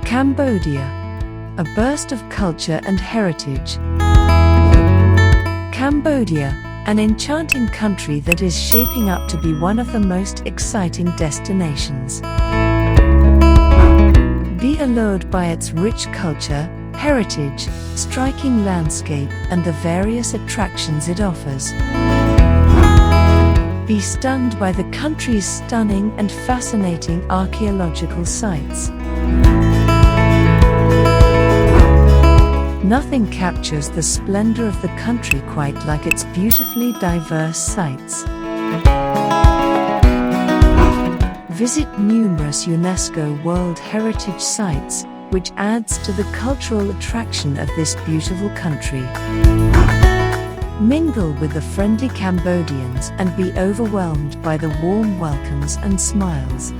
Cambodia, a burst of culture and heritage. Cambodia, an enchanting country that is shaping up to be one of the most exciting destinations. Be allured by its rich culture, heritage, striking landscape, and the various attractions it offers. Be stunned by the country's stunning and fascinating archaeological sites. Nothing captures the splendor of the country quite like its beautifully diverse sites. Visit numerous UNESCO World Heritage Sites, which adds to the cultural attraction of this beautiful country. Mingle with the friendly Cambodians and be overwhelmed by the warm welcomes and smiles.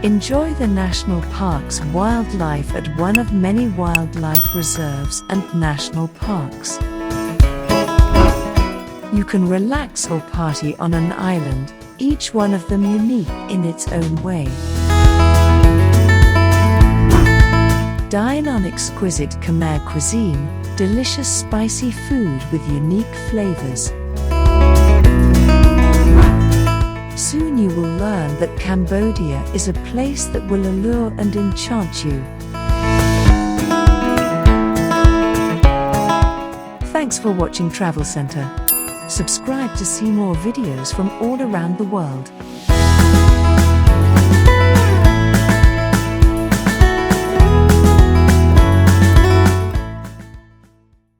Enjoy the national park's wildlife at one of many wildlife reserves and national parks. You can relax or party on an island, each one of them unique in its own way. Dine on exquisite Khmer cuisine, delicious spicy food with unique flavors. Soon you will learn that Cambodia is a place that will allure and enchant you. Thanks for watching Travel Center. Subscribe to see more videos from all around the world.